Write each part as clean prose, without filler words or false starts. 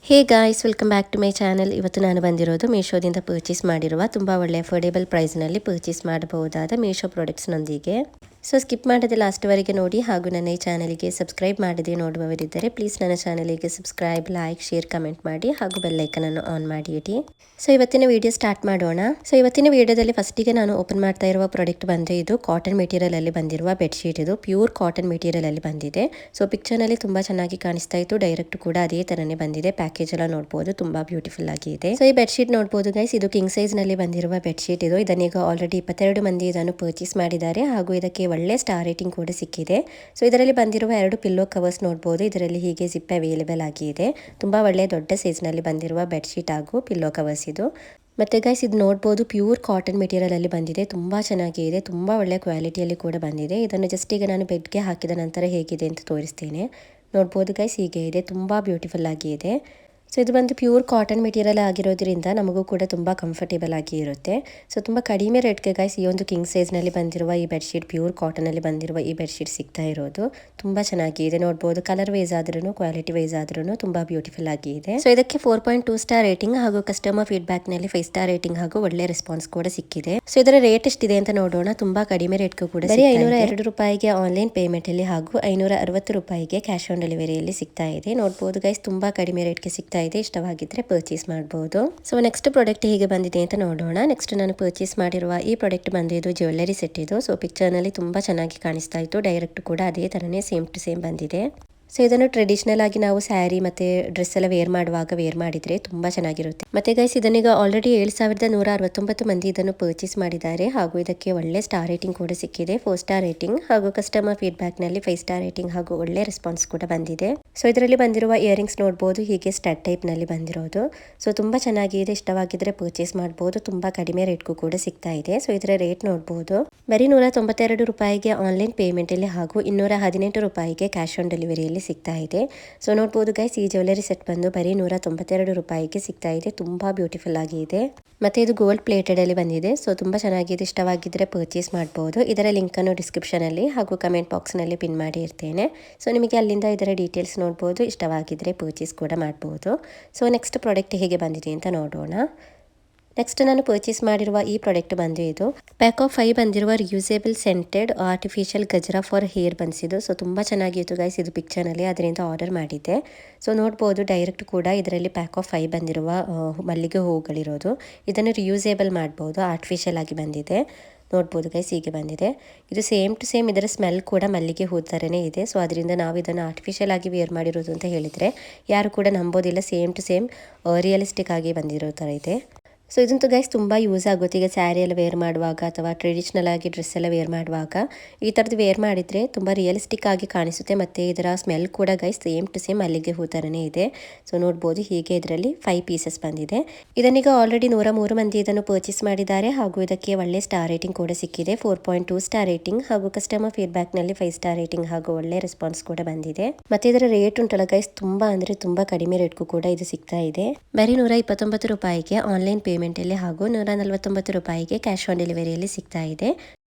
Hey guys, welcome back to my channel. ಇವತ್ತು ನಾನು ಬಂದಿರೋದು ಮೀಶೋದಿಂದ ಪರ್ಚೇಸ್ ಮಾಡಿರುವ ತುಂಬ ಒಳ್ಳೆ ಅಫೋರ್ಡೆಬಲ್ ಪ್ರೈಸ್ನಲ್ಲಿ ಪರ್ಚೇಸ್ ಮಾಡಬಹುದಾದ ಮೀಶೋ ಪ್ರಾಡಕ್ಟ್ಸ್ನೊಂದಿಗೆ. ಸೊ ಸ್ಕಿಪ್ ಮಾಡದೆ ಲಾಸ್ಟ್ವರೆಗೆ ನೋಡಿ, ಹಾಗೂ ನನ್ನ ಈ ಚಾನಲ್ಗೆ ಸಬ್ಸ್ಕ್ರೈಬ್ ಮಾಡದೆ ನೋಡುವವರಿದ್ದರೆ ಪ್ಲೀಸ್ ನನ್ನ ಚಾನಲಿಗೆ ಸಬ್ಸ್ಕ್ರೈಬ್, ಲೈಕ್, ಶೇರ್, ಕಮೆಂಟ್ ಮಾಡಿ ಹಾಗೂ ಬೆಲ್ಲೈಕನನ್ನು ಆನ್ ಮಾಡಿ ಇಡಿ. ಸೊ ಇವತ್ತಿನ ವಿಡಿಯೋ ಸ್ಟಾರ್ಟ್ ಮಾಡೋಣ. ಸೊ ಇವತ್ತಿನ ವಿಡಿಯೋದಲ್ಲಿ ಫಸ್ಟಿಗೆ ನಾನು ಓಪನ್ ಮಾಡ್ತಾ ಇರುವ ಪ್ರಾಡಕ್ಟ್ ಬಂದರೆ ಇದು ಕಾಟನ್ ಮೆಟೀರಿಯಲ್ ಅಲ್ಲಿ ಬಂದಿರುವ ಬೆಡ್ಶೀಟ್. ಇದು ಪ್ಯೂರ್ ಕಾಟನ್ ಮೆಟೀರಿಯಲ್ ಅಲ್ಲಿ ಬಂದಿದೆ. ಸೊ ಪಿಕ್ಚರ್ನಲ್ಲಿ ತುಂಬಾ ಚೆನ್ನಾಗಿ ಕಾಣಿಸ್ತಾ ಇತ್ತು. ಡೈರೆಕ್ಟ್ ಕೂಡ ಅದೇ ತರನೇ ಬಂದಿದೆ. ಪ್ಯಾಕೇಜ್ ಎಲ್ಲ ನೋಡಬಹುದು, ತುಂಬಾ ಬ್ಯೂಟಿಫುಲ್ ಆಗಿ ಇದೆ. ಸೊ ಈ ಬೆಡ್ಶೀಟ್ ನೋಡಬಹುದು ಗೈಸ್, ಇದು ಕಿಂಗ್ ಸೈಜ್ ನಲ್ಲಿ ಬಂದಿರುವ ಬೆಡ್ಶೀಟ್. ಇದು ಇದನ್ನೀಗ ಆಲ್ರೆಡಿ 22 ಮಂದಿ ಇದನ್ನು ಪರ್ಚೇಸ್ ಮಾಡಿದ್ದಾರೆ ಹಾಗೂ ಇದಕ್ಕೆ ಒಳ್ಳೆ ಸ್ಟಾರ್ ರೇಟಿಂಗ್ ಕೂಡ ಸಿಕ್ಕಿದೆ. ಸೊ ಇದರಲ್ಲಿ ಬಂದಿರುವ 2 ಪಿಲ್ಲೋ ಕವರ್ಸ್ ನೋಡಬಹುದು. ಇದರಲ್ಲಿ ಹೀಗೆ ಜಿಪ್ ಅವೈಲೇಬಲ್ ಆಗಿದೆ. ತುಂಬಾ ಒಳ್ಳೆ ದೊಡ್ಡ ಸೈಜ್ ನಲ್ಲಿ ಬಂದಿರುವ ಬೆಡ್ಶೀಟ್ ಹಾಗೂ ಪಿಲ್ಲೋ ಕವರ್ಸ್ ಇದು. ಮತ್ತೆ ಗೈಸ್ ಇದು ನೋಡಬಹುದು ಪ್ಯೂರ್ ಕಾಟನ್ ಮೆಟೀರಿಯಲ್ ಅಲ್ಲಿ ಬಂದಿದೆ. ತುಂಬಾ ಚೆನ್ನಾಗಿದೆ, ತುಂಬಾ ಒಳ್ಳೆ ಕ್ವಾಲಿಟಿಯಲ್ಲಿ ಕೂಡ ಬಂದಿದೆ. ಇದನ್ನು ಜಸ್ಟ್ ಈಗ ನಾನು ಬೆಡ್ಗೆ ಹಾಕಿದ ನಂತರ ಹೇಗಿದೆ ಅಂತ ತೋರಿಸ್ತೇನೆ. ನೋಡಬಹುದು ಗೈಸ್, ಹೀಗೆ ಇದೆ, ತುಂಬಾ ಬ್ಯೂಟಿಫುಲ್ ಆಗಿ ಇದೆ. ಸೊ ಇದು ಬಂದು ಪ್ಯೂರ್ ಕಾಟನ್ ಮೆಟೀರಿಯಲ್ ಆಗಿರೋದ್ರಿಂದ ನಮಗೂ ಕೂಡ ತುಂಬ ಕಂಫರ್ಟೇಬಲ್ ಆಗಿ ಇರುತ್ತೆ. ಸೊ ತುಂಬ ಕಡಿಮೆ ರೇಟ್ಗೆ ಗೈಸ್ ಈ ಒಂದು ಕಿಂಗ್ ಸೈಜ್ನಲ್ಲಿ ಬಂದಿರುವ ಈ ಬೆಡ್ಶೀಟ್, ಪ್ಯೂರ್ ಕಾಟನಲ್ಲಿ ಬಂದಿರುವ ಈ ಬೆಡ್ಶೀಟ್ ಸಿಗ್ತಾ ಇರೋದು. ತುಂಬ ಚೆನ್ನಾಗಿದೆ. ನೋಡ್ಬೋದು ಕಲರ್ ವೈಸ್ ಆದ್ರೂ ಕ್ವಾಲಿಟಿ ವೈಸ್ ಆದ್ರೂ ತುಂಬ ಬ್ಯೂಟಿಫುಲ್ ಆಗಿ ಇದೆ. ಸೊ ಇದಕ್ಕೆ 4.2 ಸ್ಟಾರ್ ರೇಟಿಂಗ್ ಹಾಗೂ ಕಸ್ಟಮರ್ ಫೀಡ್ಬ್ಯಾಕ್ ನಲ್ಲಿ 5 ಸ್ಟಾರ್ ರೇಟಿಂಗ್ ಹಾಗೂ ಒಳ್ಳೆ ರೆಸ್ಪಾನ್ಸ್ ಕೂಡ ಸಿಕ್ಕಿದೆ. ಸೊ ಇದರ ರೇಟ್ ಎಷ್ಟಿದೆ ಅಂತ ನೋಡೋಣ. ತುಂಬಾ ಕಡಿಮೆ ರೇಟ್ಗೂ ಕೂಡ ಬರೀ 502 ರೂಪಾಯಿಗೆ ಆನ್ಲೈನ್ ಪೇಮೆಂಟ್ ಅಲ್ಲಿ ಹಾಗೂ 560 ರೂಪಾಯಿಗೆ ಕ್ಯಾಶ್ ಆನ್ ಡೆಲಿವರಿಯಲ್ಲಿ ಸಿಗ್ತಾ ಇದೆ. ನೋಡಬಹುದು ಗೈಸ್, ತುಂಬಾ ಕಡಿಮೆ ರೇಟ್ಗೆ ಸಿಗ್ತಾ ಇದೆ. ಇಷ್ಟವಾಗಿದ್ರೆ ಪರ್ಚೇಸ್ ಮಾಡಬಹುದು. ಸೊ ನೆಕ್ಸ್ಟ್ ಪ್ರಾಡಕ್ಟ್ ಹೇಗೆ ಬಂದಿದೆ ಅಂತ ನೋಡೋಣ. ನೆಕ್ಸ್ಟ್ ನಾನು ಪರ್ಚೇಸ್ ಮಾಡಿರುವ ಈ ಪ್ರಾಡಕ್ಟ್ ಬಂದು ಇದು ಜ್ಯುವೆಲ್ಲರಿ ಸೆಟ್. ಇದು ಸೊ ಪಿಕ್ಚರ್ ನಲ್ಲಿ ತುಂಬಾ ಚೆನ್ನಾಗಿ ಕಾಣಿಸ್ತಾ ಇತ್ತು. ಡೈರೆಕ್ಟ್ ಕೂಡ ಅದೇ ತರನೇ ಸೇಮ್ ಟು ಸೇಮ್ ಬಂದಿದೆ. ಸೊ ಇದನ್ನು ಟ್ರೆಡಿಷನಲ್ ಆಗಿ ನಾವು ಸ್ಯಾರಿ ಮತ್ತೆ ಡ್ರೆಸ್ ಎಲ್ಲ ವೇರ್ ಮಾಡುವಾಗ ವೇರ್ ಮಾಡಿದ್ರೆ ತುಂಬಾ ಚೆನ್ನಾಗಿರುತ್ತೆ. ಮತ್ತೆ ಗೈಸ್ ಇದನ್ನೀಗ ಆಲ್ರೆಡಿ 7169 ಮಂದಿ ಇದನ್ನು ಪರ್ಚೇಸ್ ಮಾಡಿದ್ದಾರೆ ಹಾಗೂ ಇದಕ್ಕೆ ಒಳ್ಳೆ ಸ್ಟಾರ್ ರೇಟಿಂಗ್ ಕೂಡ ಸಿಕ್ಕಿದೆ. 4 ಸ್ಟಾರ್ ರೇಟಿಂಗ್ ಹಾಗೂ ಕಸ್ಟಮರ್ ಫೀಡ್ಬ್ಯಾಕ್ ನಲ್ಲಿ 5 ಸ್ಟಾರ್ ರೇಟಿಂಗ್ ಹಾಗೂ ಒಳ್ಳೆ ರೆಸ್ಪಾನ್ಸ್ ಕೂಡ ಬಂದಿದೆ. ಸೊ ಇದರಲ್ಲಿ ಬಂದಿರುವ ಇಯರಿಂಗ್ಸ್ ನೋಡಬಹುದು, ಹೀಗೆ ಸ್ಟಡ್ ಟೈಪ್ ನಲ್ಲಿ ಬಂದಿರೋದು. ಸೊ ತುಂಬಾ ಚೆನ್ನಾಗಿದೆ. ಇಷ್ಟವಾಗಿದ್ರೆ ಪರ್ಚೇಸ್ ಮಾಡಬಹುದು. ತುಂಬಾ ಕಡಿಮೆ ರೇಟ್ಗೂ ಕೂಡ ಸಿಗ್ತಾ ಇದೆ. ಸೊ ಇದರ ರೇಟ್ ನೋಡಬಹುದು, ಬರೀ 192 ರೂಪಾಯಿಗೆ ಆನ್ಲೈನ್ ಪೇಮೆಂಟ್ ಅಲ್ಲಿ ಹಾಗೂ 218 ರೂಪಾಯಿಗೆ ಕ್ಯಾಶ್ ಆನ್ ಡೆಲಿವರಿಯಲ್ಲಿ ಸಿಗ್ತಾ ಇದೆ. ಸೊ ನೋಡಬಹುದು ಗೈಸ್, ಈ ಜ್ಯುವೆಲ್ಲರಿ ಸೆಟ್ ಬಂದು ಬರೀ 192 ರೂಪಾಯಿಗೆ ಸಿಗ್ತಾ ಇದೆ. ತುಂಬಾ ಬ್ಯೂಟಿಫುಲ್ ಆಗಿ ಇದೆ. ಮತ್ತೆ ಇದು ಗೋಲ್ಡ್ ಪ್ಲೇಟೆಡ್ ಅಲ್ಲಿ ಬಂದಿದೆ. ಸೊ ತುಂಬಾ ಚೆನ್ನಾಗಿದೆ. ಇಷ್ಟವಾಗಿದ್ರೆ ಪರ್ಚೇಸ್ ಮಾಡಬಹುದು. ಇದರ ಲಿಂಕ್ ಅನ್ನು ಡಿಸ್ಕ್ರಿಪ್ಷನ್ ಅಲ್ಲಿ ಹಾಗೂ ಕಮೆಂಟ್ ಬಾಕ್ಸ್ ನಲ್ಲಿ ಪಿನ್ ಮಾಡಿ ಇರ್ತೇನೆ. ಸೊ ನಿಮಗೆ ಅಲ್ಲಿಂದ ಇದರ ಡೀಟೇಲ್ಸ್ ನೋಡಬಹುದು. ಇಷ್ಟವಾಗಿದ್ರೆ ಪರ್ಚೇಸ್ ಕೂಡ ಮಾಡಬಹುದು. ಸೊ ನೆಕ್ಸ್ಟ್ ಪ್ರಾಡಕ್ಟ್ ಹೇಗೆ ಬಂದಿದೆ ಅಂತ ನೋಡೋಣ. ನೆಕ್ಸ್ಟ್ ನಾನು ಪರ್ಚೇಸ್ ಮಾಡಿರುವ ಈ ಪ್ರಾಡಕ್ಟ್ ಬಂದು ಇದು ಪ್ಯಾಕ್ ಆಫ್ 5 ಬಂದಿರುವ reusable scented artificial gajra for hair ಬನ್ಸಿದು. ಸೊ ತುಂಬಾ ಚೆನ್ನಾಗಿತ್ತು ಗೈಸ್ ಇದು ಪಿಕ್ಚರ್ ನಲ್ಲಿ, ಅದರಿಂದ ಆರ್ಡರ್ ಮಾಡಿದ್ದೆ. ಸೊ ನೋಡಬಹುದು ಡೈರೆಕ್ಟ್ ಕೂಡ ಇದರಲ್ಲಿ ಪ್ಯಾಕ್ ಆಫ್ 5 ಬಂದಿರುವ ಮಲ್ಲಿಗೆ ಹೂಗಳಿರೋದು. ಇದನ್ನು ರಿಯೂಸೇಬಲ್ ಮಾಡಬಹುದು. ಆರ್ಟಿಫಿಷಿಯಲ್ ಆಗಿ ಬಂದಿದೆ. ನೋಡ್ಬೋದು ಗೈಸ್, ಹೀಗೆ ಬಂದಿದೆ. ಇದು ಸೇಮ್ ಟು ಸೇಮ್ ಇದರ ಸ್ಮೆಲ್ ಕೂಡ ಮಲ್ಲಿಗೆ ಹೂ ಥರನೇ ಇದೆ. ಸೊ ಅದರಿಂದ ನಾವು ಇದನ್ನು ಆರ್ಟಿಫಿಷಿಯಲ್ ಆಗಿ ವೇರ್ ಮಾಡಿರೋದು ಅಂತ ಹೇಳಿದರೆ ಯಾರು ಕೂಡ ನಂಬೋದಿಲ್ಲ. ಸೇಮ್ ಟು ಸೇಮ್ ರಿಯಲಿಸ್ಟಿಕ್ ಆಗಿ ಬಂದಿರೋ ಥರ ಇದೆ. ಸೊ ಇದಂತೂ ಗೈಸ್ ತುಂಬ ಯೂಸ್ ಆಗುತ್ತೆ. ಈಗ ಸ್ಯಾರಿ ಎಲ್ಲ ವೇರ್ ಮಾಡುವಾಗ ಅಥವಾ ಟ್ರೆಡಿಷ್ನಲ್ ಆಗಿ ಡ್ರೆಸ್ ಎಲ್ಲ ವೇರ್ ಮಾಡುವಾಗ ಈ ಥರದ್ದು ವೇರ್ ಮಾಡಿದರೆ ತುಂಬ ರಿಯಲಿಸ್ಟಿಕ್ ಆಗಿ ಕಾಣಿಸುತ್ತೆ. ಮತ್ತು ಇದರ ಸ್ಮೆಲ್ ಕೂಡ ಗೈಸ್ ಸೇಮ್ ಟು ಸೇಮ್ ಮಲ್ಲಿಗೆ ಹೂ ಥರನೇ ಇದೆ. ಸೊ ನೋಡ್ಬೋದು ಹೀಗೆ ಇದರಲ್ಲಿ 5 ಪೀಸಸ್ ಬಂದಿದೆ. ಇದನ್ನೀಗ ಆಲ್ರೆಡಿ 103 ಮಂದಿ ಇದನ್ನು ಪರ್ಚೇಸ್ ಮಾಡಿದ್ದಾರೆ ಹಾಗೂ ಇದಕ್ಕೆ ಒಳ್ಳೆ ಸ್ಟಾರ್ ರೇಟಿಂಗ್ ಕೂಡ ಸಿಕ್ಕಿದೆ. 4.2 ಸ್ಟಾರ್ ರೇಟಿಂಗ್ ಹಾಗೂ ಕಸ್ಟಮರ್ ಫೀಡ್ಬ್ಯಾಕ್ ನಲ್ಲಿ 5 ಸ್ಟಾರ್ ರೇಟಿಂಗ್ ಹಾಗೂ ಒಳ್ಳೆ ರೆಸ್ಪಾನ್ಸ್ ಕೂಡ ಬಂದಿದೆ. ಮತ್ತೆ ಇದರ ರೇಟ್ ಉಂಟಲ್ಲ ಗೈಸ್, ತುಂಬಾ ಅಂದ್ರೆ ತುಂಬಾ ಕಡಿಮೆ ರೇಟ್ಗೂ ಕೂಡ ಇದು ಸಿಗ್ತಾ ಇದೆ. ಬರೀ 129 ರೂಪಾಯಿಗೆ ಆನ್ಲೈನ್ ಪೇಮೆಂಟ್ ಅಲ್ಲಿ ಹಾಗೂ 149 ರೂಪಾಯಿಗೆ ಕ್ಯಾಶ್ ಆನ್ ಡೆಲಿವರಿಯಲ್ಲಿ ಸಿಗ್ತಾ ಇದೆ.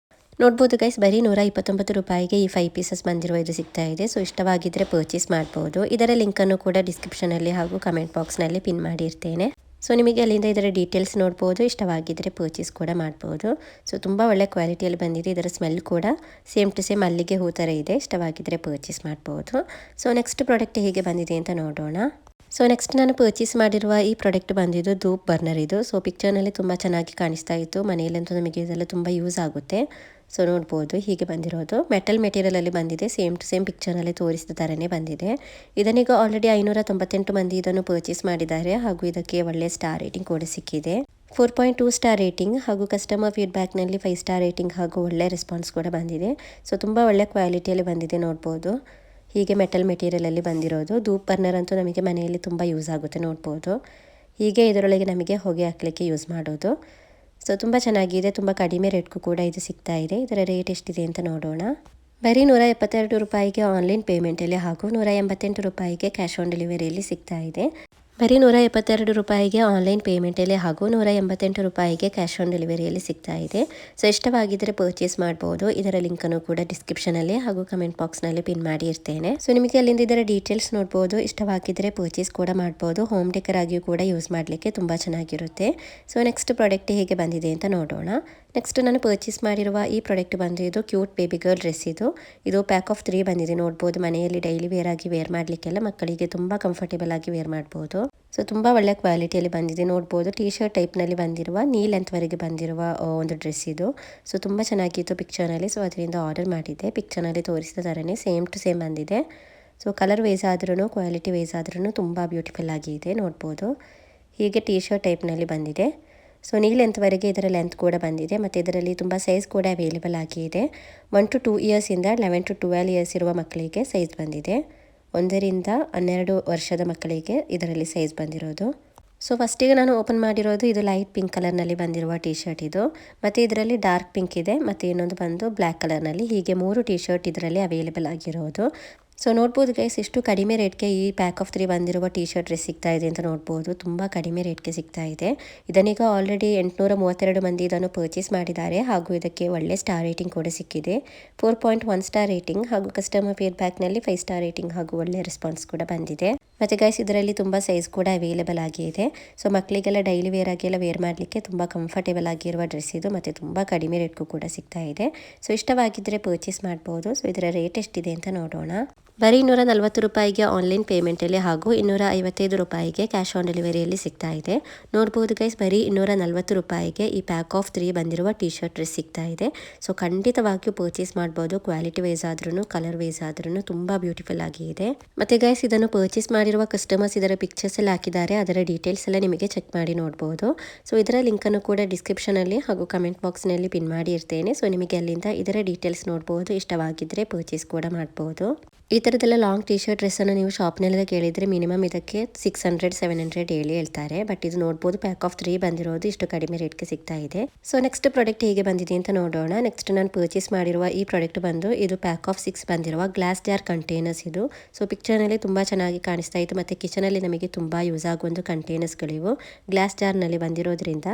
ನೋಡ್ಬೋದು ಗೈಸ್, ಬರೀ 129 ರೂಪಾಯಿಗೆ ಈ 5 ಪೀಸಸ್ ಬಂದಿರುವ ಇದು ಸಿಗ್ತಾ ಇದೆ. ಸೊ ಇಷ್ಟವಾಗಿದ್ರೆ ಪರ್ಚೇಸ್ ಮಾಡಬಹುದು. ಇದರ ಲಿಂಕ್ ಅನ್ನು ಕೂಡ ಡಿಸ್ಕ್ರಿಪ್ಷನ್ ಅಲ್ಲಿ ಹಾಗೂ ಕಮೆಂಟ್ ಬಾಕ್ಸ್ ನಲ್ಲಿ ಪಿನ್ ಮಾಡಿರ್ತೇನೆ. ಸೊ ನಿಮಗೆ ಅಲ್ಲಿಂದ ಇದರ ಡೀಟೇಲ್ಸ್ ನೋಡ್ಬೋದು. ಇಷ್ಟವಾಗಿದ್ರೆ ಪರ್ಚೇಸ್ ಕೂಡ ಮಾಡಬಹುದು. ಸೊ ತುಂಬ ಒಳ್ಳೆ ಕ್ವಾಲಿಟಿಯಲ್ಲಿ ಬಂದಿದೆ. ಇದರ ಸ್ಮೆಲ್ ಕೂಡ ಸೇಮ್ ಟು ಸೇಮ್ ಮಲ್ಲಿಗೆ ಹೂ ಥರ ಇದೆ. ಇಷ್ಟವಾಗಿದ್ರೆ ಪರ್ಚೇಸ್ ಮಾಡಬಹುದು. ಸೊ ನೆಕ್ಸ್ಟ್ ಪ್ರಾಡಕ್ಟ್ ಹೇಗೆ ಬಂದಿದೆ ಅಂತ ನೋಡೋಣ. ಸೊ ನೆಕ್ಸ್ಟ್ ನಾನು ಪರ್ಚೇಸ್ ಮಾಡಿರುವ ಈ ಪ್ರಾಡಕ್ಟ್ ಬಂದಿದ್ದು ಧೂಪ್ ಬರ್ನರ್ ಇದು. ಸೊ ಪಿಕ್ಚರ್ನಲ್ಲಿ ತುಂಬ ಚೆನ್ನಾಗಿ ಕಾಣಿಸ್ತಾ ಇತ್ತು. ಮನೆಯಲ್ಲಂತೂ ನಮಗೆ ಇದೆಲ್ಲ ತುಂಬ ಯೂಸ್ ಆಗುತ್ತೆ. ಸೊ ನೋಡ್ಬೋದು ಹೀಗೆ ಬಂದಿರೋದು ಮೆಟಲ್ ಮೆಟೀರಿಯಲ್ ಅಲ್ಲಿ ಬಂದಿದೆ. ಸೇಮ್ ಟು ಸೇಮ್ ಪಿಕ್ಚರ್ನಲ್ಲಿ ತೋರಿಸಿದ ಥರನೇ ಬಂದಿದೆ. ಇದನ್ನೀಗ ಆಲ್ರೆಡಿ 598 ಮಂದಿ ಇದನ್ನು ಪರ್ಚೇಸ್ ಮಾಡಿದ್ದಾರೆ ಹಾಗೂ ಇದಕ್ಕೆ ಒಳ್ಳೆ ಸ್ಟಾರ್ ರೇಟಿಂಗ್ ಕೂಡ ಸಿಕ್ಕಿದೆ. 4.2 ಸ್ಟಾರ್ ರೇಟಿಂಗ್ ಹಾಗೂ ಕಸ್ಟಮರ್ ಫೀಡ್ಬ್ಯಾಕ್ ನಲ್ಲಿ 5 ಸ್ಟಾರ್ ರೇಟಿಂಗ್ ಹಾಗೂ ಒಳ್ಳೆ ರೆಸ್ಪಾನ್ಸ್ ಕೂಡ ಬಂದಿದೆ. ಸೊ ತುಂಬ ಒಳ್ಳೆ ಕ್ವಾಲಿಟಿಯಲ್ಲಿ ಬಂದಿದೆ. ನೋಡ್ಬೋದು ಹೀಗೆ ಮೆಟಲ್ ಮೆಟೀರಿಯಲ್ ಅಲ್ಲಿ ಬಂದಿರೋದು. ಧೂಪ್ ಬರ್ನರ್ ಅಂತೂ ನಮಗೆ ಮನೆಯಲ್ಲಿ ತುಂಬ ಯೂಸ್ ಆಗುತ್ತೆ. ನೋಡ್ಬೋದು ಹೀಗೆ ಇದರೊಳಗೆ ನಮಗೆ ಹೊಗೆ ಹಾಕಲಿಕ್ಕೆ ಯೂಸ್ ಮಾಡೋದು. ಸೊ ತುಂಬ ಚೆನ್ನಾಗಿದೆ. ತುಂಬ ಕಡಿಮೆ ರೇಟ್ಗೂ ಕೂಡ ಇದು ಸಿಗ್ತಾ ಇದೆ. ಇದರ ರೇಟ್ ಎಷ್ಟಿದೆ ಅಂತ ನೋಡೋಣ. ಬರೀ 172 ರೂಪಾಯಿಗೆ ಆನ್ಲೈನ್ ಪೇಮೆಂಟಲ್ಲಿ ಹಾಗೂ 188 ರೂಪಾಯಿಗೆ ಕ್ಯಾಶ್ ಆನ್ ಡೆಲಿವರಿಯಲ್ಲಿ ಸಿಗ್ತಾ ಇದೆ. ಬರೀ 172 ರೂಪಾಯಿಗೆ ಆನ್ಲೈನ್ ಪೇಮೆಂಟಲ್ಲಿ ಹಾಗೂ 188 ರೂಪಾಯಿಗೆ ಕ್ಯಾಶ್ ಆನ್ ಡೆಲಿವರಿಯಲ್ಲಿ ಸಿಗ್ತಾ ಇದೆ. ಸೊ ಇಷ್ಟವಾಗಿದ್ದರೆ ಪರ್ಚೇಸ್ ಮಾಡ್ಬೋದು. ಇದರ ಲಿಂಕನ್ನು ಕೂಡ ಡಿಸ್ಕ್ರಿಪ್ಷನಲ್ಲಿ ಹಾಗೂ ಕಮೆಂಟ್ ಬಾಕ್ಸ್ನಲ್ಲಿ ಪಿನ್ ಮಾಡಿ ಇರ್ತೇನೆ. ಸೊ ನಿಮಗೆ ಅಲ್ಲಿಂದ ಇದರ ಡೀಟೇಲ್ಸ್ ನೋಡ್ಬೋದು. ಇಷ್ಟವಾಗಿದ್ದರೆ ಪರ್ಚೇಸ್ ಕೂಡ ಮಾಡ್ಬೋದು. ಹೋಮ್ ಡೆಕರ್ ಆಗಿಯೂ ಕೂಡ ಯೂಸ್ ಮಾಡಲಿಕ್ಕೆ ತುಂಬ ಚೆನ್ನಾಗಿರುತ್ತೆ. ಸೊ ನೆಕ್ಸ್ಟ್ ಪ್ರಾಡಕ್ಟ್ ಹೇಗೆ ಬಂದಿದೆ ಅಂತ ನೋಡೋಣ. ನೆಕ್ಸ್ಟ್ ನಾನು ಪರ್ಚೇಸ್ ಮಾಡಿರುವ ಈ ಪ್ರಾಡಕ್ಟ್ ಬಂದು ಇದು ಕ್ಯೂಟ್ ಬೇಬಿ ಗರ್ಲ್ ಡ್ರೆಸ್ ಇದು ಪ್ಯಾಕ್ ಆಫ್ 3 ಬಂದಿದೆ. ನೋಡ್ಬೋದು, ಮನೆಯಲ್ಲಿ ಡೈಲಿ ವೇರ್ ಆಗಿ ವೇರ್ ಮಾಡಲಿಕ್ಕೆಲ್ಲ ಮಕ್ಕಳಿಗೆ ತುಂಬ ಕಂಫರ್ಟೇಬಲ್ ಆಗಿ ವೇರ್ ಮಾಡ್ಬೋದು. ಸೊ ತುಂಬ ಒಳ್ಳೆ ಕ್ವಾಲಿಟಿಯಲ್ಲಿ ಬಂದಿದೆ. ನೋಡ್ಬೋದು, ಟಿ ಶರ್ಟ್ ಟೈಪ್ನಲ್ಲಿ ಬಂದಿರುವ ನೀ ಲೆಂತ್ವರೆಗೆ ಬಂದಿರುವ ಒಂದು ಡ್ರೆಸ್ ಇದು. ಸೊ ತುಂಬ ಚೆನ್ನಾಗಿತ್ತು ಪಿಕ್ಚರ್ನಲ್ಲಿ. ಸೊ ಅದರಿಂದ ಆರ್ಡರ್ ಮಾಡಿದ್ದೆ. ಪಿಕ್ಚರ್ನಲ್ಲಿ ತೋರಿಸಿದ ಥರನೇ ಸೇಮ್ ಟು ಸೇಮ್ ಬಂದಿದೆ. ಸೊ ಕಲರ್ ವೈಸ್ ಆದ್ರೂ ಕ್ವಾಲಿಟಿ ವೈಸ್ ಆದ್ರೂ ತುಂಬ ಬ್ಯೂಟಿಫುಲ್ ಆಗಿದೆ. ನೋಡ್ಬೋದು, ಹೀಗೆ ಟಿ ಶರ್ಟ್ ಟೈಪ್ನಲ್ಲಿ ಬಂದಿದೆ. ಸೊ ನೀ ಲೆಂತ್ವರೆಗೆ ಇದರ ಲೆಂತ್ ಕೂಡ ಬಂದಿದೆ ಮತ್ತು ಇದರಲ್ಲಿ ತುಂಬ ಸೈಜ್ ಕೂಡ ಅವೈಲೇಬಲ್ ಆಗಿದೆ. 1 to 2 ಇಯರ್ಸಿಂದ 11 to 12 ಇಯರ್ಸ್ ಇರುವ ಮಕ್ಕಳಿಗೆ ಸೈಜ್ ಬಂದಿದೆ. 1 ರಿಂದ 12 ವರ್ಷದ ಮಕ್ಕಳಿಗೆ ಇದರಲ್ಲಿ ಸೈಜ್ ಬಂದಿರೋದು. ಸೊ ಫಸ್ಟಿಗೆ ನಾನು ಓಪನ್ ಮಾಡಿರೋದು ಇದು ಲೈಟ್ ಪಿಂಕ್ ಕಲರ್ನಲ್ಲಿ ಬಂದಿರುವ ಟಿ ಶರ್ಟ್ ಇದು. ಮತ್ತು ಇದರಲ್ಲಿ ಡಾರ್ಕ್ ಪಿಂಕ್ ಇದೆ ಮತ್ತು ಇನ್ನೊಂದು ಬಂದು ಬ್ಲ್ಯಾಕ್ ಕಲರ್ನಲ್ಲಿ. ಹೀಗೆ 3 ಟಿ ಶರ್ಟ್ ಇದರಲ್ಲಿ ಅವೈಲೇಬಲ್ ಆಗಿರೋದು. ಸೊ ನೋಡ್ಬೋದು ಗೈಸ್, ಎಷ್ಟು ಕಡಿಮೆ ರೇಟ್ಗೆ ಈ ಪ್ಯಾಕ್ ಆಫ್ 3 ಬಂದಿರುವ ಟಿ ಶರ್ಟ್ ಡ್ರೆಸ್ ಸಿಗ್ತಾ ಇದೆ ಅಂತ ನೋಡ್ಬೋದು. ತುಂಬ ಕಡಿಮೆ ರೇಟ್ಗೆ ಸಿಗ್ತಾ ಇದೆ. ಇದನ್ನೀಗ ಆಲ್ರೆಡಿ 832 ಮಂದಿ ಇದನ್ನು ಪರ್ಚೇಸ್ ಮಾಡಿದ್ದಾರೆ ಹಾಗೂ ಇದಕ್ಕೆ ಒಳ್ಳೆ ಸ್ಟಾರ್ ರೇಟಿಂಗ್ ಕೂಡ ಸಿಕ್ಕಿದೆ. 4.1 ಸ್ಟಾರ್ ರೇಟಿಂಗ್ ಹಾಗೂ ಕಸ್ಟಮರ್ ಫೀಡ್ಬ್ಯಾಕ್ನಲ್ಲಿ 5 ಸ್ಟಾರ್ ರೇಟಿಂಗ್ ಹಾಗೂ ಒಳ್ಳೆ ರೆಸ್ಪಾನ್ಸ್ ಕೂಡ ಬಂದಿದೆ. ಮತ್ತು ಗೈಸ್ ಇದರಲ್ಲಿ ತುಂಬ ಸೈಜ್ ಕೂಡ ಅವೈಲೇಬಲ್ ಆಗಿದೆ. ಸೊ ಮಕ್ಕಳಿಗೆಲ್ಲ ಡೈಲಿ ವೇರ್ ಆಗೆಲ್ಲ ವೇರ್ ಮಾಡಲಿಕ್ಕೆ ತುಂಬ ಕಂಫರ್ಟೇಬಲ್ ಆಗಿರುವ ಡ್ರೆಸ್ ಇದು ಮತ್ತು ತುಂಬ ಕಡಿಮೆ ರೇಟ್ಗೂ ಕೂಡ ಸಿಗ್ತಾ ಇದೆ. ಸೊ ಇಷ್ಟವಾಗಿದ್ದರೆ ಪರ್ಚೇಸ್ ಮಾಡ್ಬೋದು. ಸೊ ಇದರ ರೇಟ್ ಎಷ್ಟಿದೆ ಅಂತ ನೋಡೋಣ. ಬರೀ 240 ರೂಪಾಯಿಗೆ ಆನ್ಲೈನ್ ಪೇಮೆಂಟಲ್ಲಿ ಹಾಗೂ 255 ರೂಪಾಯಿಗೆ ಕ್ಯಾಶ್ ಆನ್ ಡೆಲಿವರಿಯಲ್ಲಿ ಸಿಗ್ತಾ ಇದೆ. ನೋಡ್ಬೋದು ಗೈಸ್, ಬರೀ 240 ರೂಪಾಯಿಗೆ ಈ ಪ್ಯಾಕ್ ಆಫ್ 3 ಬಂದಿರುವ ಟಿ ಶರ್ಟ್ ಡ್ರೆಸ್ ಸಿಗ್ತಾ ಇದೆ. ಸೊ ಖಂಡಿತವಾಗಿಯೂ ಪರ್ಚೇಸ್ ಮಾಡ್ಬೋದು. ಕ್ವಾಲಿಟಿ ವೈಸ್ ಆದ್ರೂ ಕಲರ್ ವೈಸ್ ಆದ್ರೂ ತುಂಬ ಬ್ಯೂಟಿಫುಲ್ ಆಗಿದೆ. ಮತ್ತು ಗೈಸ್ ಇದನ್ನು ಪರ್ಚೇಸ್ ಮಾಡಿರುವ ಕಸ್ಟಮರ್ಸ್ ಇದರ ಪಿಕ್ಚರ್ಸ್ ಎಲ್ಲ ಹಾಕಿದ್ದಾರೆ. ಅದರ ಡೀಟೇಲ್ಸ್ ಎಲ್ಲ ನಿಮಗೆ ಚೆಕ್ ಮಾಡಿ ನೋಡ್ಬೋದು. ಸೊ ಇದರ ಲಿಂಕನ್ನು ಕೂಡ ಡಿಸ್ಕ್ರಿಪ್ಷನಲ್ಲಿ ಹಾಗೂ ಕಮೆಂಟ್ ಬಾಕ್ಸ್ನಲ್ಲಿ ಪಿನ್ ಮಾಡಿ ಇರ್ತೇನೆ. ಸೊ ನಿಮಗೆ ಅಲ್ಲಿಂದ ಇದರ ಡೀಟೇಲ್ಸ್ ನೋಡ್ಬೋದು. ಇಷ್ಟವಾಗಿದ್ದರೆ ಪರ್ಚೇಸ್ ಕೂಡ ಮಾಡ್ಬೋದು. ಈ ಥರದ್ದೆಲ್ಲ ಲಾಂಗ್ ಟಿ ಶರ್ಟ್ ಡ್ರೆಸ್ಸನ್ನು ನೀವು ಶಾಪ್ನೆಲ್ಲ ಕೇಳಿದರೆ ಮಿನಿಮಮ್ ಇದಕ್ಕೆ 600-700 ಹೇಳಿ ಹೇಳ್ತಾರೆ. ಬಟ್ ಇದು ನೋಡ್ಬೋದು ಪ್ಯಾಕ್ ಆಫ್ 3 ಬಂದಿರೋದು ಇಷ್ಟು ಕಡಿಮೆ ರೇಟ್ಗೆ ಸಿಗ್ತಾ ಇದೆ. ಸೊ ನೆಕ್ಸ್ಟ್ ಪ್ರಾಡಕ್ಟ್ ಹೇಗೆ ಬಂದಿದೆ ಅಂತ ನೋಡೋಣ. ನೆಕ್ಸ್ಟ್ ನಾನು ಪರ್ಚೇಸ್ ಮಾಡಿರುವ ಈ ಪ್ರಾಡಕ್ಟ್ ಬಂದು ಇದು ಪ್ಯಾಕ್ ಆಫ್ 6 ಬಂದಿರುವ ಗ್ಲಾಸ್ ಜಾರ್ ಕಂಟೈನರ್ಸ್ ಇದು. ಸೊ ಪಿಕ್ಚರ್ನಲ್ಲಿ ತುಂಬ ಚೆನ್ನಾಗಿ ಕಾಣಿಸ್ತಾ ಇತ್ತು ಮತ್ತು ಕಿಚನಲ್ಲಿ ನಮಗೆ ತುಂಬ ಯೂಸ್ ಆಗುವ ಕಂಟೈನರ್ಸ್ಗಳಿವು ಗ್ಲಾಸ್ ಜಾರ್ನಲ್ಲಿ ಬಂದಿರೋದ್ರಿಂದ.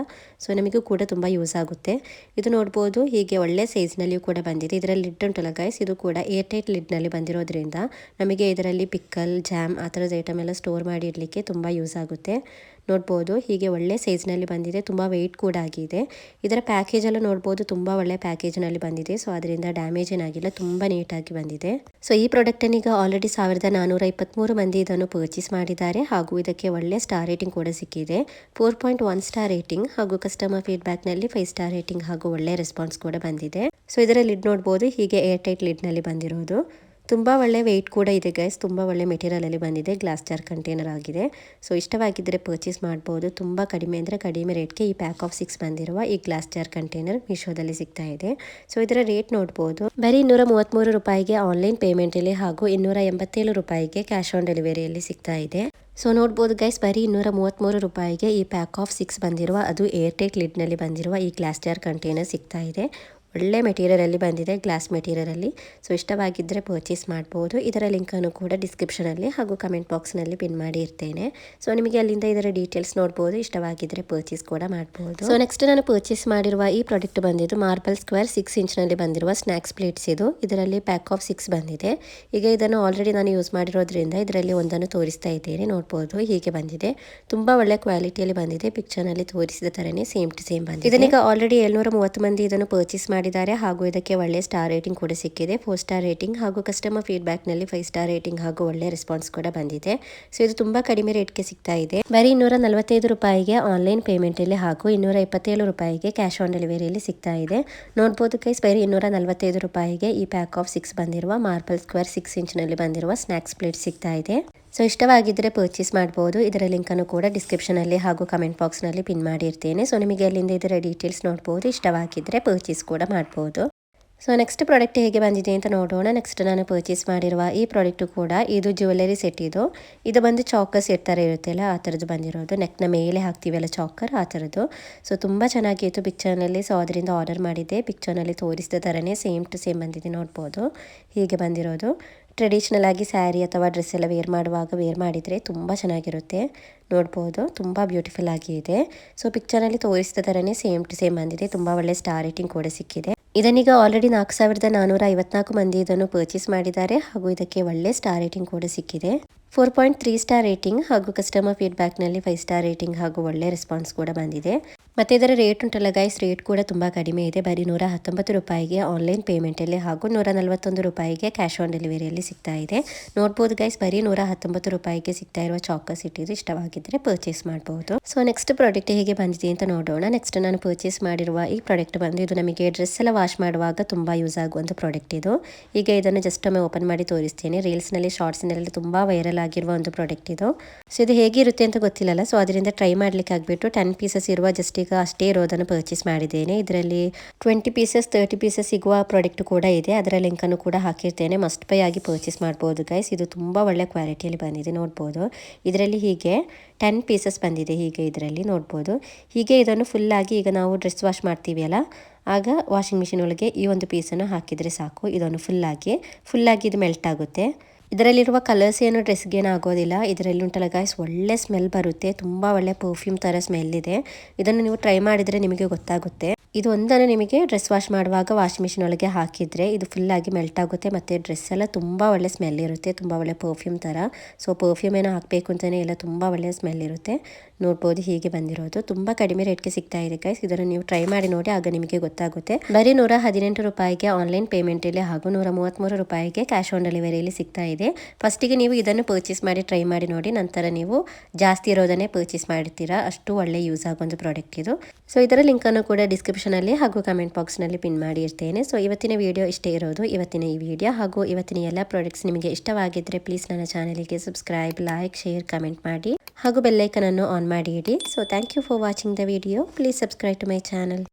ಸೊ ನಮಗೂ ಕೂಡ ತುಂಬ ಯೂಸ್ ಆಗುತ್ತೆ. ಇದು ನೋಡ್ಬೋದು, ಹೀಗೆ ಒಳ್ಳೆ ಸೈಜ್ನಲ್ಲಿಯೂ ಕೂಡ ಬಂದಿದೆ. ಇದರಲ್ಲಿ ಲಿಡ್ ಉಂಟಲ್ಲ ಗೈಸ್, ಇದು ಕೂಡ ಏರ್ ಟೈಟ್ ಲಿಡ್ನಲ್ಲಿ ಬಂದಿರೋದ್ರಿಂದ ನಮಗೆ ಇದರಲ್ಲಿ ಪಿಕ್ಕಲ್, ಜಾಮ್ ಆ ಥರದ ಐಟಮ್ ಎಲ್ಲ ಸ್ಟೋರ್ ಮಾಡಿ ಇಡಲಿಕ್ಕೆ ತುಂಬ ಯೂಸ್ ಆಗುತ್ತೆ. ನೋಡ್ಬೋದು, ಹೀಗೆ ಒಳ್ಳೆ ಸೈಜ್ನಲ್ಲಿ ಬಂದಿದೆ. ತುಂಬ ವೆಯ್ಟ್ ಕೂಡ ಆಗಿದೆ. ಇದರ ಪ್ಯಾಕೇಜ್ ಎಲ್ಲ ನೋಡ್ಬೋದು, ತುಂಬ ಒಳ್ಳೆ ಪ್ಯಾಕೇಜ್ನಲ್ಲಿ ಬಂದಿದೆ. ಸೊ ಅದರಿಂದ ಡ್ಯಾಮೇಜ್ ಏನಾಗಿಲ್ಲ, ತುಂಬ ನೀಟಾಗಿ ಬಂದಿದೆ. ಸೊ ಈ ಪ್ರಾಡಕ್ಟನ್ನೀಗ ಆಲ್ರೆಡಿ 1423 ಮಂದಿ ಇದನ್ನು ಪರ್ಚೇಸ್ ಮಾಡಿದ್ದಾರೆ ಹಾಗೂ ಇದಕ್ಕೆ ಒಳ್ಳೆ ಸ್ಟಾರ್ ರೇಟಿಂಗ್ ಕೂಡ ಸಿಕ್ಕಿದೆ. 4.1 ಸ್ಟಾರ್ ರೇಟಿಂಗ್ ಹಾಗೂ ಕಸ್ಟಮರ್ ಫೀಡ್ಬ್ಯಾಕ್ನಲ್ಲಿ 5 ಸ್ಟಾರ್ ರೇಟಿಂಗ್ ಹಾಗೂ ಒಳ್ಳೆ ರೆಸ್ಪಾನ್ಸ್ ಕೂಡ ಬಂದಿದೆ. ಸೊ ಇದರ ಲಿಡ್ ನೋಡ್ಬೋದು, ಹೀಗೆ ಏರ್ ಟೈಟ್ ಲಿಡ್ನಲ್ಲಿ ಬಂದಿರೋದು. ತುಂಬ ಒಳ್ಳೆ ವೆಯ್ಟ್ ಕೂಡ ಇದೆ ಗೈಸ್. ತುಂಬ ಒಳ್ಳೆ ಮೆಟೀರಿಯಲಲ್ಲಿ ಬಂದಿದೆ. ಗ್ಲಾಸ್ ಜಾರ್ ಕಂಟೈನರ್ ಆಗಿದೆ. ಸೊ ಇಷ್ಟವಾಗಿದ್ದರೆ ಪರ್ಚೇಸ್ ಮಾಡ್ಬೋದು. ತುಂಬ ಕಡಿಮೆ ಅಂದರೆ ಕಡಿಮೆ ರೇಟ್ಗೆ ಈ ಪ್ಯಾಕ್ ಆಫ್ 6 ಬಂದಿರುವ ಈ ಗ್ಲಾಸ್ ಜಾರ್ ಕಂಟೈನರ್ ಮೀಶೋದಲ್ಲಿ ಸಿಗ್ತಾ ಇದೆ. ಸೊ ಇದರ ರೇಟ್ ನೋಡ್ಬೋದು, ಬರೀ 233 ರೂಪಾಯಿಗೆ ಆನ್ಲೈನ್ ಪೇಮೆಂಟಲ್ಲಿ ಹಾಗೂ 287 ರೂಪಾಯಿಗೆ ಕ್ಯಾಶ್ ಆನ್ ಡೆಲಿವರಿಯಲ್ಲಿ ಸಿಗ್ತಾ ಇದೆ. ಸೊ ನೋಡ್ಬೋದು ಗೈಸ್, ಬರೀ 233 ರೂಪಾಯಿಗೆ ಈ ಪ್ಯಾಕ್ ಆಫ್ 6 ಬಂದಿರುವ ಅದು ಏರ್ ಟೈಟ್ ಲಿಡ್ನಲ್ಲಿ ಬಂದಿರುವ ಈ ಗ್ಲಾಸ್ ಜಾರ್ ಕಂಟೈನರ್ ಸಿಗ್ತಾ ಇದೆ. ಒಳ್ಳೆ ಮೆಟೀರಿಯಲಲ್ಲಿ ಬಂದಿದೆ, ಗ್ಲಾಸ್ ಮೆಟೀರಿಯಲಲ್ಲಿ. ಸೊ ಇಷ್ಟವಾಗಿದ್ದರೆ ಪರ್ಚೇಸ್ ಮಾಡ್ಬೋದು. ಇದರ ಲಿಂಕನ್ನು ಕೂಡ ಡಿಸ್ಕ್ರಿಪ್ಷನಲ್ಲಿ ಹಾಗೂ ಕಮೆಂಟ್ ಬಾಕ್ಸ್ನಲ್ಲಿ ಪಿನ್ ಮಾಡಿ ಇರ್ತೇನೆ. ಸೊ ನಿಮಗೆ ಅಲ್ಲಿಂದ ಇದರ ಡೀಟೇಲ್ಸ್ ನೋಡ್ಬೋದು. ಇಷ್ಟವಾಗಿದ್ದರೆ ಪರ್ಚೇಸ್ ಕೂಡ ಮಾಡ್ಬೋದು. ಸೊ ನೆಕ್ಸ್ಟ್ ನಾನು ಪರ್ಚೇಸ್ ಮಾಡಿರುವ ಈ ಪ್ರಾಡಕ್ಟ್ ಬಂದಿದ್ದು ಮಾರ್ಬಲ್ ಸ್ಕ್ವೇರ್ 6 ಇಂಚ್ನಲ್ಲಿ ಬಂದಿರುವ ಸ್ನ್ಯಾಕ್ಸ್ ಪ್ಲೇಟ್ಸ್ ಇದು. ಇದರಲ್ಲಿ ಪ್ಯಾಕ್ ಆಫ್ 6 ಬಂದಿದೆ. ಈಗ ಇದನ್ನು ಆಲ್ರೆಡಿ ನಾನು ಯೂಸ್ ಮಾಡಿರೋದ್ರಿಂದ ಇದರಲ್ಲಿ ಒಂದನ್ನು ತೋರಿಸ್ತಾ ಇದ್ದೇನೆ. ನೋಡ್ಬೋದು, ಹೀಗೆ ಬಂದಿದೆ. ತುಂಬ ಒಳ್ಳೆ ಕ್ವಾಲಿಟಿಯಲ್ಲಿ ಬಂದಿದೆ. ಪಿಕ್ಚರ್ನಲ್ಲಿ ತೋರಿಸಿದ ಥರನೇ ಸೇಮ್ ಟು ಸೇಮ್ ಬಂದಿದೆ. ಇದನ್ನೀಗ ಆಲ್ರೆಡಿ 730 ಮಂದಿ ಇದನ್ನು ಪರ್ಚೇಸ್ ಮಾಡಿದ್ದಾರೆ ಹಾಗೂ ಇದಕ್ಕೆ ಒಳ್ಳೆ ಸ್ಟಾರ್ ರೇಟಿಂಗ್ ಕೂಡ ಸಿಕ್ಕಿದೆ. 4 ಸ್ಟಾರ್ ರೇಟಿಂಗ್ ಹಾಗೂ ಕಸ್ಟಮರ್ ಫೀಡ್ಬ್ಯಾಕ್ನಲ್ಲಿ 5 ಸ್ಟಾರ್ ರೇಟಿಂಗ್ ಹಾಗೂ ಒಳ್ಳೆ ರೆಸ್ಪಾನ್ಸ್ ಕೂಡ ಬಂದಿದೆ. ಸೊ ಇದು ತುಂಬ ಕಡಿಮೆ ರೇಟ್ಗೆ ಸಿಗ್ತಾ ಇದೆ. ಬರೀ 245 ರೂಪಾಯಿಗೆ ಆನ್ಲೈನ್ ಪೇಮೆಂಟಲ್ಲಿ ಹಾಗೂ 227 ರೂಪಾಯಿಗೆ ಕ್ಯಾಶ್ ಆನ್ ಡೆಲಿವರಿಯಲ್ಲಿ ಸಿಗ್ತಾ ಇದೆ. ನೋಡ್ಬೋದು ಗೈಸ್, ಬರೀ 245 ರೂಪಾಯಿಗೆ ಈ ಪ್ಯಾಕ್ ಆಫ್ 6 ಬಂದಿರುವ ಮಾರ್ಬಲ್ ಸ್ಕ್ವೇರ್ 6 ಇಂಚ್ನಲ್ಲಿ ಬಂದಿರುವ ಸ್ನ್ಯಾಕ್ಸ್ ಪ್ಲೇಟ್ ಸಿಗ್ತಾ ಇದೆ. ಸೊ ಇಷ್ಟವಾಗಿದ್ದರೆ ಪರ್ಚೇಸ್ ಮಾಡ್ಬೋದು. ಇದರ ಲಿಂಕನ್ನು ಕೂಡ ಡಿಸ್ಕ್ರಿಪ್ಷನಲ್ಲಿ ಹಾಗೂ ಕಮೆಂಟ್ ಬಾಕ್ಸ್ನಲ್ಲಿ ಪಿನ್ ಮಾಡಿರ್ತೇನೆ. ಸೊ ನಿಮಗೆ ಅಲ್ಲಿಂದ ಇದರ ಡೀಟೇಲ್ಸ್ ನೋಡ್ಬೋದು. ಇಷ್ಟವಾಗಿದ್ದರೆ ಪರ್ಚೇಸ್ ಕೂಡ ಮಾಡ್ಬೋದು. ಸೊ ನೆಕ್ಸ್ಟ್ ಪ್ರಾಡಕ್ಟ್ ಹೇಗೆ ಬಂದಿದೆ ಅಂತ ನೋಡೋಣ. ನೆಕ್ಸ್ಟ್ ನಾನು ಪರ್ಚೇಸ್ ಮಾಡಿರುವ ಈ ಪ್ರಾಡಕ್ಟು ಕೂಡ ಇದು ಜ್ಯುವೆಲರಿ ಸೆಟ್ ಇದು ಬಂದು ಚಾಕರ್ ಸೆಟ್ ಥರ ಇರುತ್ತಲ್ಲ ಆ ಥರದ್ದು ಬಂದಿರೋದು. ನೆಕ್ನ ಮೇಲೆ ಹಾಕ್ತೀವಲ್ಲ ಚಾಕರ್, ಆ ಥರದ್ದು. ಸೊ ತುಂಬ ಚೆನ್ನಾಗಿತ್ತು ಪಿಕ್ಚರ್ನಲ್ಲಿ. ಸೊ ಅದರಿಂದ ಆರ್ಡರ್ ಮಾಡಿದ್ದೆ. ಪಿಕ್ಚರ್ನಲ್ಲಿ ತೋರಿಸಿದ ಥರನೇ ಸೇಮ್ ಟು ಸೇಮ್ ಬಂದಿದೆ. ನೋಡ್ಬೋದು, ಹೀಗೆ ಬಂದಿರೋದು. ಟ್ರೆಡಿಷ್ನಲ್ ಆಗಿ ಸ್ಯಾರಿ ಅಥವಾ ಡ್ರೆಸ್ ಎಲ್ಲ ವೇರ್ ಮಾಡುವಾಗ ವೇರ್ ಮಾಡಿದರೆ ತುಂಬ ಚೆನ್ನಾಗಿರುತ್ತೆ. ನೋಡ್ಬೋದು ತುಂಬ ಬ್ಯೂಟಿಫುಲ್ ಆಗಿ ಇದೆ. ಸೊ ಪಿಕ್ಚರಲ್ಲಿ ತೋರಿಸಿದ ಥರನೇ ಸೇಮ್ ಟು ಸೇಮ್ ಬಂದಿದೆ. ತುಂಬ ಒಳ್ಳೆ ಸ್ಟಾರ್ ರೇಟಿಂಗ್ ಕೂಡ ಸಿಕ್ಕಿದೆ. ಇದನ್ನೀಗ ಆಲ್ರೆಡಿ 4454 ಮಂದಿ ಇದನ್ನು ಪರ್ಚೇಸ್ ಮಾಡಿದ್ದಾರೆ ಹಾಗೂ ಇದಕ್ಕೆ ಒಳ್ಳೆ ಸ್ಟಾರ್ ರೇಟಿಂಗ್ ಕೂಡ ಸಿಕ್ಕಿದೆ. 4.3 ಸ್ಟಾರ್ ರೇಟಿಂಗ್ ಹಾಗೂ ಕಸ್ಟಮರ್ ಫೀಡ್ಬ್ಯಾಕ್ನಲ್ಲಿ 5 ಸ್ಟಾರ್ ರೇಟಿಂಗ್ ಹಾಗೂ ಒಳ್ಳೆ ರೆಸ್ಪಾನ್ಸ್ ಕೂಡ ಬಂದಿದೆ. ಮತ್ತು ಇದರ ರೇಟ್ ಉಂಟಲ್ಲ ಗೈಸ್, ರೇಟ್ ಕೂಡ ತುಂಬ ಕಡಿಮೆ ಇದೆ. ಬರೀ 119 ರೂಪಾಯಿಗೆ ಆನ್ಲೈನ್ ಪೇಮೆಂಟಲ್ಲಿ ಹಾಗೂ 141 ರೂಪಾಯಿಗೆ ಕ್ಯಾಶ್ ಆನ್ ಡೆಲಿವರಿಯಲ್ಲಿ ಸಿಗ್ತಾ ಇದೆ. ನೋಡ್ಬೋದು ಗೈಸ್, ಬರೀ 119 ರೂಪಾಯಿಗೆ ಸಿಗ್ತಾ ಇರುವ ಚಾಕಸ್ ಇಟ್ಟಿದ್ದು ಇಷ್ಟವಾಗಿದ್ದರೆ ಪರ್ಚೇಸ್ ಮಾಡಬಹುದು. ಸೊ ನೆಕ್ಸ್ಟ್ ಪ್ರಾಡಕ್ಟ್ ಹೇಗೆ ಬಂದಿದೆ ಅಂತ ನೋಡೋಣ. ನೆಕ್ಸ್ಟ್ ನಾನು ಪರ್ಚೇಸ್ ಮಾಡಿರುವ ಈ ಪ್ರಾಡಕ್ಟ್ ಬಂದು ಇದು ನಮಗೆ ಡ್ರೆಸ್ ಎಲ್ಲ ವಾಶ್ ಮಾಡುವಾಗ ತುಂಬ ಯೂಸ್ ಆಗುವಂಥ ಪ್ರಾಡಕ್ಟ್ ಇದು. ಈಗ ಇದನ್ನು ಜಸ್ಟ್ ಒಮ್ಮೆ ಓಪನ್ ಮಾಡಿ ತೋರಿಸ್ತೇನೆ. ರೀಲ್ಸ್ನಲ್ಲಿ ಶಾರ್ಟ್ಸ್ನಲ್ಲಿ ತುಂಬ ವೈರಲ್ ಆಗಿರುವ ಒಂದು ಪ್ರಾಡಕ್ಟ್ ಇದು. ಸೊ ಇದು ಹೇಗಿರುತ್ತೆ ಅಂತ ಗೊತ್ತಿಲ್ಲಲ್ಲ, ಸೊ ಅದರಿಂದ ಟ್ರೈ ಮಾಡ್ಲಿಕ್ಕೆ ಆಗಿಬಿಟ್ಟು 10 ಪೀಸಸ್ ಇರುವ ಜಸ್ಟ್ ಈಗ ಅಷ್ಟೇ ಇರೋದನ್ನು ಪರ್ಚೇಸ್ ಮಾಡಿದ್ದೇನೆ. ಇದರಲ್ಲಿ 20 ಪೀಸಸ್ 30 ಪೀಸಸ್ ಸಿಗುವ ಪ್ರಾಡಕ್ಟ್ ಕೂಡ ಇದೆ. ಅದರ ಲಿಂಕನ್ನು ಕೂಡ ಹಾಕಿರ್ತೇನೆ. ಮಸ್ಟ್ ಬೈ ಆಗಿ ಪರ್ಚೇಸ್ ಮಾಡ್ಬೋದು ಗೈಸ್. ಇದು ತುಂಬ ಒಳ್ಳೆ ಕ್ವಾಲಿಟಿಯಲ್ಲಿ ಬಂದಿದೆ. ನೋಡ್ಬೋದು ಇದರಲ್ಲಿ ಹೀಗೆ 10 ಪೀಸಸ್ ಬಂದಿದೆ. ಹೀಗೆ ಇದರಲ್ಲಿ ನೋಡ್ಬೋದು. ಹೀಗೆ ಇದನ್ನು ಫುಲ್ಲಾಗಿ ಈಗ ನಾವು ಡ್ರೆಸ್ ವಾಶ್ ಮಾಡ್ತೀವಿ ಅಲ್ಲ, ಆಗ ವಾಷಿಂಗ್ ಮಿಷಿನ್ ಒಳಗೆ ಈ ಒಂದು ಪೀಸನ್ನು ಹಾಕಿದರೆ ಸಾಕು. ಇದನ್ನು ಫುಲ್ಲಾಗಿ ಇದು ಮೆಲ್ಟ್ ಆಗುತ್ತೆ. ಇದರಲ್ಲಿರುವ ಕಲರ್ಸ್ ಏನು ಡ್ರೆಸ್ಗೆ ಏನು ಆಗೋದಿಲ್ಲ. ಇದರಲ್ಲಿ ಉಂಟಲ್ಲ ಗಾಯ್ಸ್, ಒಳ್ಳೆ ಸ್ಮೆಲ್ ಬರುತ್ತೆ. ತುಂಬ ಒಳ್ಳೆ ಪರ್ಫ್ಯೂಮ್ ಥರ ಸ್ಮೆಲ್ ಇದೆ. ಇದನ್ನು ನೀವು ಟ್ರೈ ಮಾಡಿದರೆ ನಿಮಗೆ ಗೊತ್ತಾಗುತ್ತೆ. ಇದು ಒಂದನ್ನು ನಿಮಗೆ ಡ್ರೆಸ್ ವಾಶ್ ಮಾಡುವಾಗ ವಾಷಿಂಗ್ ಮಿಷಿನ್ ಒಳಗೆ ಹಾಕಿದರೆ ಇದು ಫುಲ್ಲಾಗಿ ಮೆಲ್ಟ್ ಆಗುತ್ತೆ. ಮತ್ತು ಡ್ರೆಸ್ ಎಲ್ಲ ತುಂಬ ಒಳ್ಳೆ ಸ್ಮೆಲ್ ಇರುತ್ತೆ. ತುಂಬ ಒಳ್ಳೆ ಪರ್ಫ್ಯೂಮ್ ಥರ. ಸೊ ಪರ್ಫ್ಯೂಮ್ ಏನೋ ಹಾಕಬೇಕು ಅಂತಲೇ ಇಲ್ಲ, ತುಂಬ ಒಳ್ಳೆ ಸ್ಮೆಲ್ ಇರುತ್ತೆ. ನೋಡ್ಬೋದು ಹೀಗೆ ಬಂದಿರೋದು. ತುಂಬ ಕಡಿಮೆ ರೇಟ್ಗೆ ಸಿಗ್ತಾ ಇದೆ ಗೈಸ್. ಇದನ್ನು ನೀವು ಟ್ರೈ ಮಾಡಿ ನೋಡಿ, ಆಗ ನಿಮಗೆ ಗೊತ್ತಾಗುತ್ತೆ. ಬರೀ 118 ರೂಪಾಯಿಗೆ ಆನ್ಲೈನ್ ಪೇಮೆಂಟಲ್ಲಿ ಹಾಗೂ 133 ರೂಪಾಯಿಗೆ ಕ್ಯಾಶ್ ಆನ್ ಡೆಲಿವರಿಯಲ್ಲಿ ಸಿಗ್ತಾ ಇದೆ. ಫಸ್ಟಿಗೆ ನೀವು ಇದನ್ನು ಪರ್ಚೇಸ್ ಮಾಡಿ ಟ್ರೈ ಮಾಡಿ ನೋಡಿ, ನಂತರ ನೀವು ಜಾಸ್ತಿ ಇರೋದನ್ನೇ ಪರ್ಚೇಸ್ ಮಾಡ್ತೀರಾ. ಅಷ್ಟು ಒಳ್ಳೆ ಯೂಸ್ ಆಗುವಂಥ ಪ್ರಾಡಕ್ಟ್ ಇದು. ಸೊ ಇದರ ಲಿಂಕನ್ನು ಕೂಡ ಡಿಸ್ಕ್ರಿಪ್ಷನಲ್ಲಿ ಹಾಗೂ ಕಮೆಂಟ್ ಬಾಕ್ಸ್ನಲ್ಲಿ ಪಿನ್ ಮಾಡಿ ಇರ್ತೇನೆ. ಸೊ ಇವತ್ತಿನ ವಿಡಿಯೋ ಇಷ್ಟೇ ಇರೋದು. ಇವತ್ತಿನ ಈ ವಿಡಿಯೋ ಹಾಗೂ ಇವತ್ತಿನ ಎಲ್ಲ ಪ್ರಾಡಕ್ಟ್ಸ್ ನಿಮಗೆ ಇಷ್ಟವಾಗಿದ್ದರೆ ಪ್ಲೀಸ್ ನನ್ನ ಚಾನಲಿಗೆ ಸಬ್ಸ್ಕ್ರೈಬ್, ಲೈಕ್, ಶೇರ್, ಕಮೆಂಟ್ ಮಾಡಿ ಹಾಗೂ ಬೆಲ್ಲೈಕನನ್ನು ಆನ್ ಮಾಡಿ ಇಡಿ. So thank you for watching the video. Please subscribe to my channel.